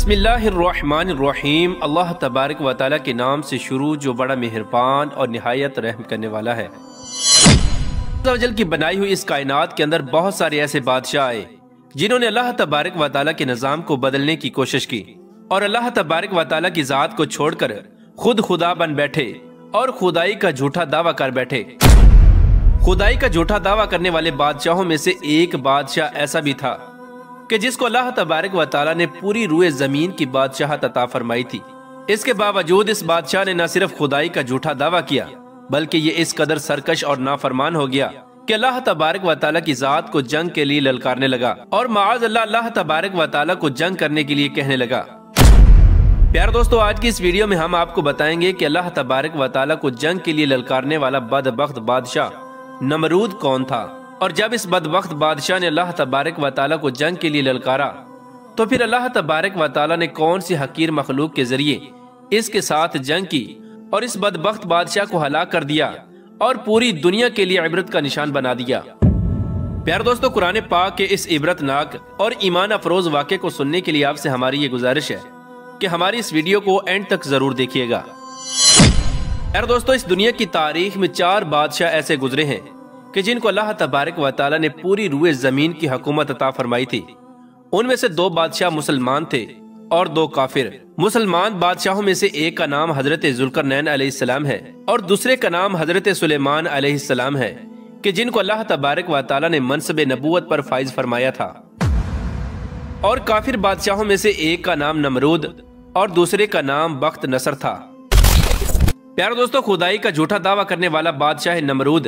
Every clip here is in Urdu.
بسم اللہ الرحمن الرحیم۔ اللہ تبارک و تعالیٰ کے نام سے شروع جو بڑا مہربان اور نہایت رحم کرنے والا ہے۔ اللہ عز و جل کی بنائی ہوئی اس کائنات کے اندر بہت سارے ایسے بادشاہ آئے جنہوں نے اللہ تبارک و تعالیٰ کے نظام کو بدلنے کی کوشش کی اور اللہ تبارک و تعالیٰ کی ذات کو چھوڑ کر خود خدا بن بیٹھے اور خدائی کا جھوٹا دعویٰ کر بیٹھے۔ خدائی کا جھوٹا دعویٰ کرنے والے بادشاہوں میں سے ایک بادشاہ ایسا بھی تھا کہ جس کو اللہ تبارک و تعالیٰ نے پوری روئے زمین کی بادشاہت عطا فرمائی تھی۔ اس کے باوجود اس بادشاہ نے نہ صرف خدائی کا جھوٹا دعویٰ کیا بلکہ یہ اس قدر سرکش اور نافرمان ہو گیا کہ اللہ تبارک و تعالیٰ کی ذات کو جنگ کے لیے للکارنے لگا اور معاذ اللہ تبارک و تعالیٰ کو جنگ کرنے کے لیے کہنے لگا۔ پیارے دوستو، آج کی اس ویڈیو میں ہم آپ کو بتائیں گے کہ اللہ تبارک و تعالیٰ کو جنگ کے لیے للکارنے والا بدبخت بادشاہ نمرود کون تھا، اور جب اس بدبخت بادشاہ نے اللہ تبارک و تعالیٰ کو جنگ کے لیے للکارا تو پھر اللہ تبارک و تعالیٰ نے کون سی حقیر مخلوق کے ذریعے اس کے ساتھ جنگ کی اور اس بدبخت بادشاہ کو ہلاک کر دیا اور پوری دنیا کے لیے عبرت کا نشان بنا دیا۔ پیارے دوستو، قرآن پاک کے اس عبرت ناک اور ایمان افروز واقعے کو سننے کے لیے آپ سے ہماری یہ گزارش ہے کہ ہماری اس ویڈیو کو اینڈ تک ضرور دیکھیے گا۔ پیارے دوستو، اس دنیا کی تاریخ میں 4 بادشاہ ایسے گزرے ہیں کہ جن کو اللہ تبارک و تعالیٰ نے پوری روئے زمین کی حکومت عطا فرمائی تھی۔ ان میں سے 2 بادشاہ مسلمان تھے اور 2 کافر۔ مسلمان بادشاہوں میں سے ایک کا نام حضرت ذوالقرنین علیہ السلام ہے اور دوسرے کا نام حضرت سلیمان علیہ السلام ہے کہ جن کو اللہ تبارک و تعالیٰ نے منصب نبوت پر فائز فرمایا تھا۔ اور کافر بادشاہوں میں سے ایک کا نام نمرود اور دوسرے کا نام بخت نصر تھا۔ پیارے دوستو، خدائی کا جھوٹا دعویٰ کرنے والا بادشاہ نمرود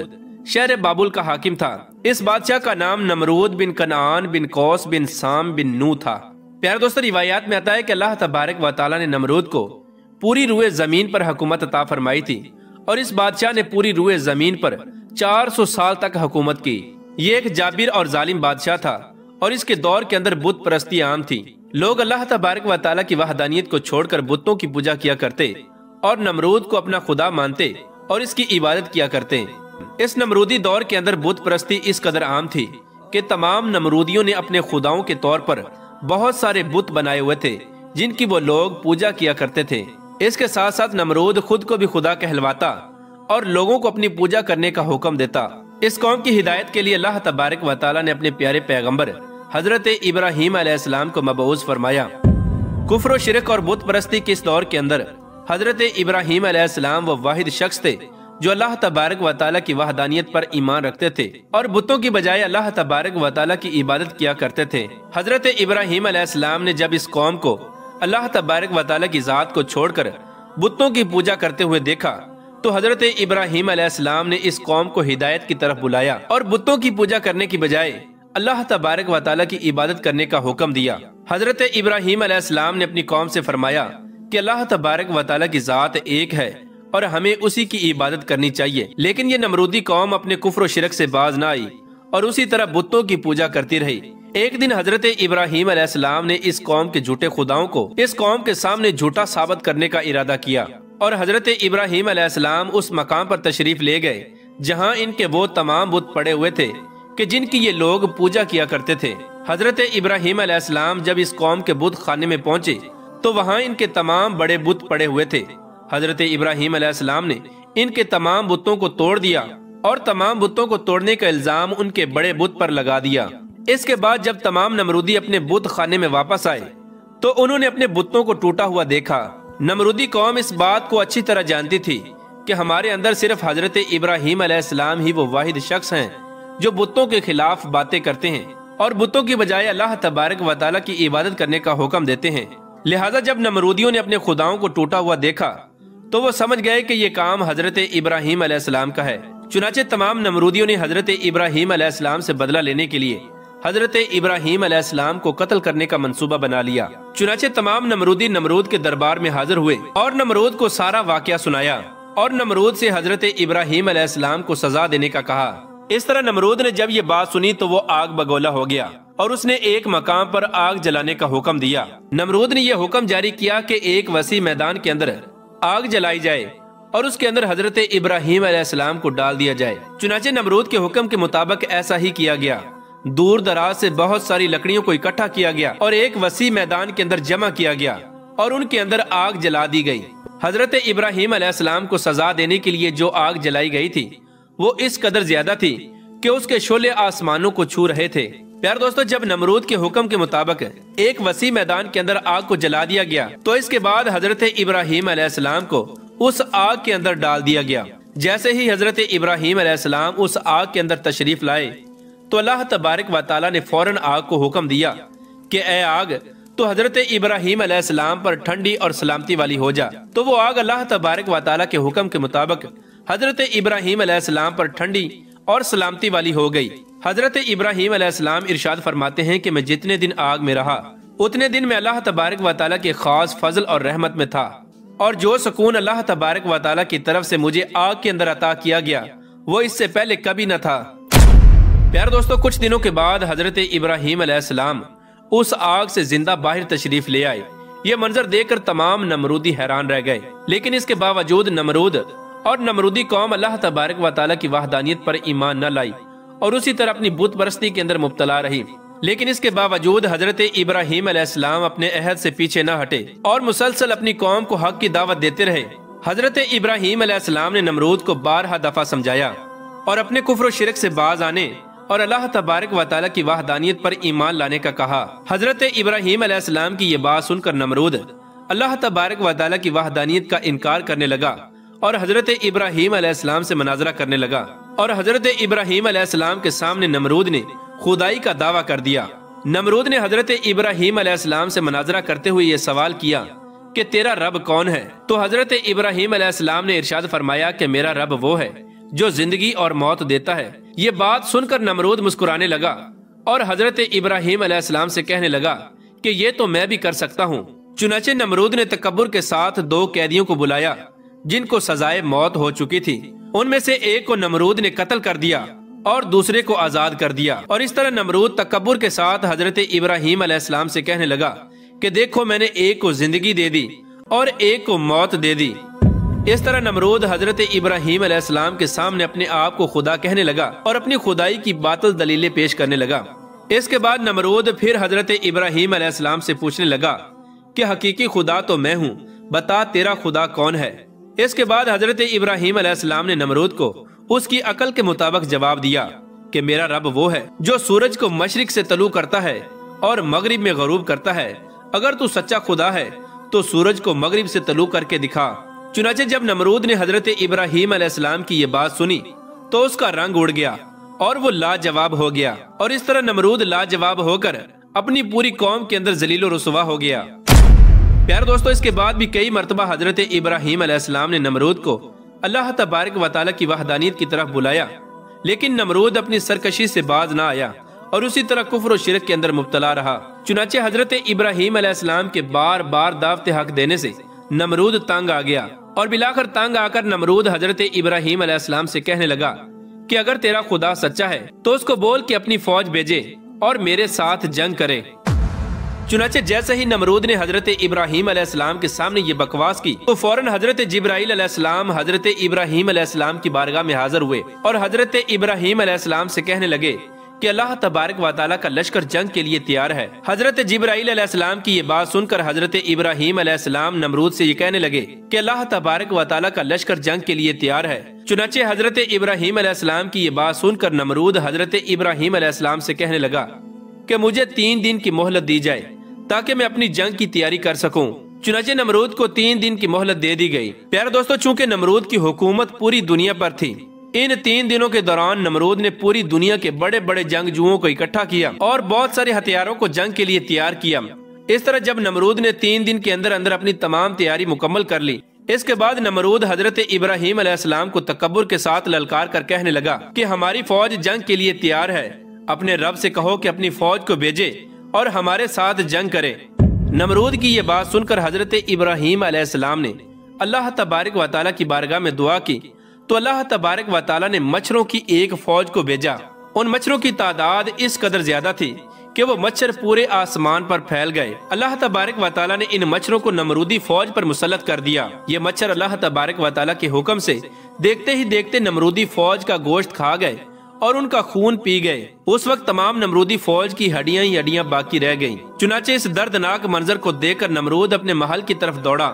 شہر بابل کا حاکم تھا۔ اس بادشاہ کا نام نمرود بن کنعان بن قوس بن سام بن نو تھا۔ پیارے دوستو، روایات میں آتا ہے کہ اللہ تبارک و تعالیٰ نے نمرود کو پوری روئے زمین پر حکومت عطا فرمائی تھی اور اس بادشاہ نے پوری روئے زمین پر 400 سال تک حکومت کی۔ یہ ایک جابر اور ظالم بادشاہ تھا اور اس کے دور کے اندر بت پرستی عام تھی۔ لوگ اللہ تبارک و تعالیٰ کی وحدانیت کو چھوڑ کر بتوں کی پوجا کیا کرتے اور نمرود کو اپنا خدا مانتے اور اس کی عبادت کیا کرتے۔ اس نمرودی دور کے اندر بت پرستی اس قدر عام تھی کہ تمام نمرودیوں نے اپنے خداؤں کے طور پر بہت سارے بت بنائے ہوئے تھے جن کی وہ لوگ پوجا کیا کرتے تھے۔ اس کے ساتھ ساتھ نمرود خود کو بھی خدا کہلواتا اور لوگوں کو اپنی پوجا کرنے کا حکم دیتا۔ اس قوم کی ہدایت کے لیے اللہ تبارک و تعالیٰ نے اپنے پیارے پیغمبر حضرت ابراہیم علیہ السلام کو مبعوث فرمایا۔ کفر و شرک اور بت پرستی کے اس دور کے اندر حضرت ابراہیم علیہ السلام وہ واحد شخص تھے جو اللہ تبارک و تعالیٰ کی وحدانیت پر ایمان رکھتے تھے اور بتوں کی بجائے اللہ تبارک و تعالیٰ کی عبادت کیا کرتے تھے۔ حضرت ابراہیم علیہ السلام نے جب اس قوم کو اللہ تبارک و تعالیٰ کی ذات کو چھوڑ کر بتوں کی پوجا کرتے ہوئے دیکھا تو حضرت ابراہیم علیہ السلام نے اس قوم کو ہدایت کی طرف بلایا اور بتوں کی پوجا کرنے کی بجائے اللہ تبارک و تعالیٰ کی عبادت کرنے کا حکم دیا۔ حضرت ابراہیم علیہ السلام نے اپنی قوم سے فرمایا کہ اللہ تبارک و تعالیٰ کی ذات ایک ہے اور ہمیں اسی کی عبادت کرنی چاہیے، لیکن یہ نمرودی قوم اپنے کفر و شرک سے باز نہ آئی اور اسی طرح بتوں کی پوجا کرتی رہی۔ ایک دن حضرت ابراہیم علیہ السلام نے اس قوم کے جھوٹے خداؤں کو اس قوم کے سامنے جھوٹا ثابت کرنے کا ارادہ کیا اور حضرت ابراہیم علیہ السلام اس مقام پر تشریف لے گئے جہاں ان کے وہ تمام بت پڑے ہوئے تھے کہ جن کی یہ لوگ پوجا کیا کرتے تھے۔ حضرت ابراہیم علیہ السلام جب اس قوم کے بت خانے میں پہنچے تو وہاں ان کے تمام بڑے بت پڑے ہوئے تھے۔ حضرت ابراہیم علیہ السلام نے ان کے تمام بتوں کو توڑ دیا اور تمام بتوں کو توڑنے کا الزام ان کے بڑے بت پر لگا دیا۔ اس کے بعد جب تمام نمرودی اپنے بت خانے میں واپس آئے تو انہوں نے اپنے بتوں کو ٹوٹا ہوا دیکھا۔ نمرودی قوم اس بات کو اچھی طرح جانتی تھی کہ ہمارے اندر صرف حضرت ابراہیم علیہ السلام ہی وہ واحد شخص ہیں جو بتوں کے خلاف باتیں کرتے ہیں اور بتوں کی بجائے اللہ تبارک و تعالیٰ کی عبادت کرنے کا حکم دیتے ہیں۔ لہٰذا جب نمرودیوں نے اپنے خداؤں کو ٹوٹا ہوا دیکھا تو وہ سمجھ گئے کہ یہ کام حضرت ابراہیم علیہ السلام کا ہے۔ چنانچہ تمام نمرودیوں نے حضرت ابراہیم علیہ السلام سے بدلہ لینے کے لیے حضرت ابراہیم علیہ السلام کو قتل کرنے کا منصوبہ بنا لیا۔ چنانچہ تمام نمرودی نمرود کے دربار میں حاضر ہوئے اور نمرود کو سارا واقعہ سنایا اور نمرود سے حضرت ابراہیم علیہ السلام کو سزا دینے کا کہا۔ اس طرح نمرود نے جب یہ بات سنی تو وہ آگ بگولا ہو گیا اور اس نے ایک مقام پر آگ جلانے کا حکم دیا۔ نمرود نے یہ حکم جاری کیا کہ ایک وسیع میدان کے اندر آگ جلائی جائے اور اس کے اندر حضرت ابراہیم علیہ السلام کو ڈال دیا جائے۔ چنانچہ نمرود کے حکم کے مطابق ایسا ہی کیا گیا۔ دور دراز سے بہت ساری لکڑیوں کو اکٹھا کیا گیا اور ایک وسیع میدان کے اندر جمع کیا گیا اور ان کے اندر آگ جلا دی گئی۔ حضرت ابراہیم علیہ السلام کو سزا دینے کے لیے جو آگ جلائی گئی تھی وہ اس قدر زیادہ تھی کہ اس کے شعلے آسمانوں کو چھو رہے تھے۔ پیارے دوستو، جب نمرود کے حکم کے مطابق ایک وسیع میدان کے اندر آگ کو جلا دیا گیا تو اس کے بعد حضرت ابراہیم علیہ السلام کو اس آگ کے اندر ڈال دیا گیا۔ جیسے ہی حضرت ابراہیم علیہ السلام اس آگ کے اندر تشریف لائے تو اللہ تبارک و تعالیٰ نے فوراً آگ کو حکم دیا کہ اے آگ تو حضرت ابراہیم علیہ السلام پر ٹھنڈی اور سلامتی والی ہو جا۔ تو وہ آگ اللہ تبارک و تعالیٰ کے حکم کے مطابق حضرت ابراہیم علیہ السلام پر ٹھنڈی اور سلامتی والی ہو گئی۔ حضرت ابراہیم علیہ السلام ارشاد فرماتے ہیں کہ میں جتنے دن آگ میں رہا اتنے دن میں اللہ تبارک و تعالیٰ کے خاص فضل اور رحمت میں تھا، اور جو سکون اللہ تبارک و تعالیٰ کی طرف سے مجھے آگ کے اندر عطا کیا گیا وہ اس سے پہلے کبھی نہ تھا۔ پیارے دوستو، کچھ دنوں کے بعد حضرت ابراہیم علیہ السلام اس آگ سے زندہ باہر تشریف لے آئے۔ یہ منظر دیکھ کر تمام نمرودی حیران رہ گئے، لیکن اس کے باوجود نمرود اور نمرودی قوم اللہ تبارک و تعالیٰ کی وحدانیت پر ایمان نہ لائی اور اسی طرح اپنی بت پرستی کے اندر مبتلا رہی۔ لیکن اس کے باوجود حضرت ابراہیم علیہ السلام اپنے عہد سے پیچھے نہ ہٹے اور مسلسل اپنی قوم کو حق کی دعوت دیتے رہے۔ حضرت ابراہیم علیہ السلام نے نمرود کو بارہا دفعہ سمجھایا اور اپنے کفر و شرک سے باز آنے اور اللہ تبارک و تعالیٰ کی وحدانیت پر ایمان لانے کا کہا۔ حضرت ابراہیم علیہ السلام کی یہ بات سن کر نمرود اللہ تبارک و تعالیٰ کی وحدانیت کا انکار کرنے لگا اور حضرت ابراہیم علیہ السلام سے مناظرہ کرنے لگا، اور حضرت ابراہیم علیہ السلام کے سامنے نمرود نے خدائی کا دعویٰ کر دیا۔ نمرود نے حضرت ابراہیم علیہ السلام سے مناظرہ کرتے ہوئے یہ سوال کیا کہ تیرا رب کون ہے؟ تو حضرت ابراہیم علیہ السلام نے ارشاد فرمایا کہ میرا رب وہ ہے جو زندگی اور موت دیتا ہے۔ یہ بات سن کر نمرود مسکرانے لگا اور حضرت ابراہیم علیہ السلام سے کہنے لگا کہ یہ تو میں بھی کر سکتا ہوں۔ چنانچہ نمرود نے تکبر کے ساتھ 2 قیدیوں کو بلایا جن کو سزائے موت ہو چکی تھی۔ ان میں سے ایک کو نمرود نے قتل کر دیا اور دوسرے کو آزاد کر دیا، اور اس طرح نمرود تکبر کے ساتھ حضرت ابراہیم علیہ السلام سے کہنے لگا کہ دیکھو میں نے ایک کو زندگی دے دی اور ایک کو موت دے دی۔ اس طرح نمرود حضرت ابراہیم علیہ السلام کے سامنے اپنے آپ کو خدا کہنے لگا اور اپنی خدائی کی باطل دلیلیں پیش کرنے لگا۔ اس کے بعد نمرود پھر حضرت ابراہیم علیہ السلام سے پوچھنے لگا کہ حقیقی خدا تو میں ہوں، بتا تیرا خدا کون ہے؟ اس کے بعد حضرت ابراہیم علیہ السلام نے نمرود کو اس کی عقل کے مطابق جواب دیا کہ میرا رب وہ ہے جو سورج کو مشرق سے طلوع کرتا ہے اور مغرب میں غروب کرتا ہے۔ اگر تو سچا خدا ہے تو سورج کو مغرب سے طلوع کر کے دکھا۔ چنانچہ جب نمرود نے حضرت ابراہیم علیہ السلام کی یہ بات سنی تو اس کا رنگ اڑ گیا اور وہ لاجواب ہو گیا، اور اس طرح نمرود لاجواب ہو کر اپنی پوری قوم کے اندر ذلیل و رسوا ہو گیا۔ پیارے دوستو، اس کے بعد بھی کئی مرتبہ حضرت ابراہیم علیہ السلام نے نمرود کو اللہ تبارک و تعالیٰ کی وحدانیت کی طرف بلایا، لیکن نمرود اپنی سرکشی سے باز نہ آیا اور اسی طرح کفر و شرک کے اندر مبتلا رہا۔ چنانچہ حضرت ابراہیم علیہ السلام کے بار بار دعوت حق دینے سے نمرود تنگ آ گیا، اور بلاخر تنگ آ کر نمرود حضرت ابراہیم علیہ السلام سے کہنے لگا کہ اگر تیرا خدا سچا ہے تو اس کو بول کہ اپنی فوج بھیجے اور میرے ساتھ جنگ کرے۔ چنانچہ جیسے ہی نمرود نے حضرت ابراہیم علیہ السلام کے سامنے یہ بکواس کی تو فوراً حضرت جبرائیل علیہ السلام حضرت ابراہیم علیہ السلام کی بارگاہ میں حاضر ہوئے اور حضرت ابراہیم علیہ السلام سے کہنے لگے کہ اللہ تبارک و تعالیٰ کا لشکر جنگ کے لیے تیار ہے۔ حضرت جبرائیل علیہ السلام کی یہ بات سن کر حضرت ابراہیم علیہ السلام نمرود سے یہ کہنے لگے کہ اللہ تبارک و تعالیٰ کا لشکر جنگ کے لیے تیار ہے۔ چنانچہ حضرت ابراہیم علیہ السلام کی یہ بات سن کر نمرود حضرت ابراہیم علیہ السلام سے کہنے لگا کہ مجھے 3 دن کی مہلت دی جائے تاکہ میں اپنی جنگ کی تیاری کر سکوں۔ چنانچہ نمرود کو 3 دن کی مہلت دے دی گئی۔ پیارے دوستو، چونکہ نمرود کی حکومت پوری دنیا پر تھی، ان 3 دنوں کے دوران نمرود نے پوری دنیا کے بڑے بڑے جنگجوؤں کو اکٹھا کیا اور بہت سارے ہتھیاروں کو جنگ کے لیے تیار کیا۔ اس طرح جب نمرود نے 3 دن کے اندر اندر اپنی تمام تیاری مکمل کر لی، اس کے بعد نمرود حضرت ابراہیم علیہ السلام کو تکبر کے ساتھ للکار کر کہنے لگا کہ ہماری فوج جنگ کے لیے تیار ہے، اپنے رب سے کہو کہ اپنی فوج کو بھیجے اور ہمارے ساتھ جنگ کرے۔ نمرود کی یہ بات سن کر حضرت ابراہیم علیہ السلام نے اللہ تبارک و تعالیٰ کی بارگاہ میں دعا کی تو اللہ تبارک و تعالیٰ نے مچھروں کی ایک فوج کو بھیجا۔ ان مچھروں کی تعداد اس قدر زیادہ تھی کہ وہ مچھر پورے آسمان پر پھیل گئے۔ اللہ تبارک و تعالیٰ نے ان مچھروں کو نمرودی فوج پر مسلط کر دیا۔ یہ مچھر اللہ تبارک و تعالیٰ کے حکم سے دیکھتے ہی دیکھتے نمرودی فوج کا گوشت کھا گئے اور ان کا خون پی گئے۔ اس وقت تمام نمرودی فوج کی ہڈیاں ہی ہڈیاں باقی رہ گئیں۔ چنانچہ اس دردناک منظر کو دیکھ کر نمرود اپنے محل کی طرف دوڑا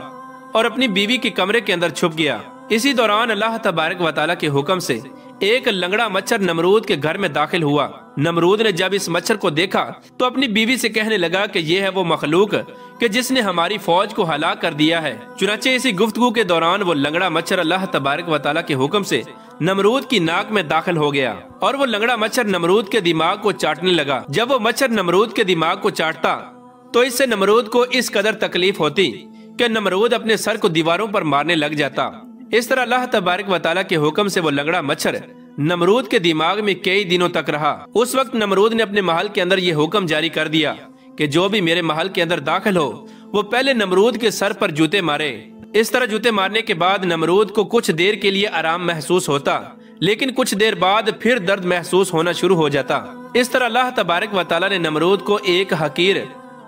اور اپنی بیوی کے کمرے کے اندر چھپ گیا۔ اسی دوران اللہ تبارک و تعالیٰ کے حکم سے ایک لنگڑا مچھر نمرود کے گھر میں داخل ہوا۔ نمرود نے جب اس مچھر کو دیکھا تو اپنی بیوی سے کہنے لگا کہ یہ ہے وہ مخلوق کہ جس نے ہماری فوج کو ہلاک کر دیا ہے۔ چنانچہ اسی گفتگو کے دوران وہ لنگڑا مچھر اللہ تبارک و تعالیٰ کے حکم سے نمرود کی ناک میں داخل ہو گیا اور وہ لنگڑا مچھر نمرود کے دماغ کو چاٹنے لگا۔ جب وہ مچھر نمرود کے دماغ کو چاٹتا تو اس سے نمرود کو اس قدر تکلیف ہوتی کہ نمرود اپنے سر کو دیواروں پر مارنے لگ جاتا۔ اس طرح اللہ تبارک و تعالیٰ کے حکم سے وہ لنگڑا مچھر نمرود کے دماغ میں کئی دنوں تک رہا۔ اس وقت نمرود نے اپنے محل کے اندر یہ حکم جاری کر دیا کہ جو بھی میرے محل کے اندر داخل ہو وہ پہلے نمرود کے سر پر جوتے مارے۔ اس طرح جوتے مارنے کے بعد نمرود کو کچھ دیر کے لیے آرام محسوس ہوتا، لیکن کچھ دیر بعد پھر درد محسوس ہونا شروع ہو جاتا۔ اس طرح اللہ تبارک و تعالیٰ نے نمرود کو ایک حقیر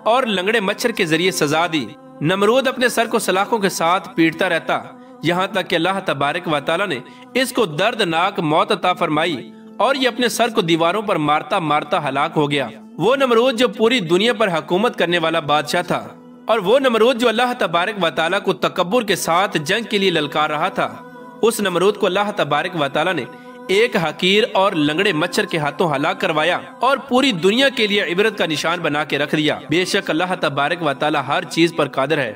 اور لنگڑے مچھر کے ذریعے سزا دی۔ نمرود اپنے سر کو سلاخوں کے ساتھ پیٹتا رہتا، یہاں تک کہ اللہ تبارک و تعالیٰ نے اس کو دردناک موت عطا فرمائی اور یہ اپنے سر کو دیواروں پر مارتا مارتا ہلاک ہو گیا۔ وہ نمرود جو پوری دنیا پر حکومت کرنے والا بادشاہ تھا، اور وہ نمرود جو اللہ تبارک و تعالیٰ کو تکبر کے ساتھ جنگ کے لیے للکار رہا تھا، اس نمرود کو اللہ تبارک و تعالیٰ نے ایک حقیر اور لنگڑے مچھر کے ہاتھوں ہلاک کروایا اور پوری دنیا کے لیے عبرت کا نشان بنا کے رکھ دیا۔ بے شک اللہ تبارک و تعالیٰ ہر چیز پر قادر ہے۔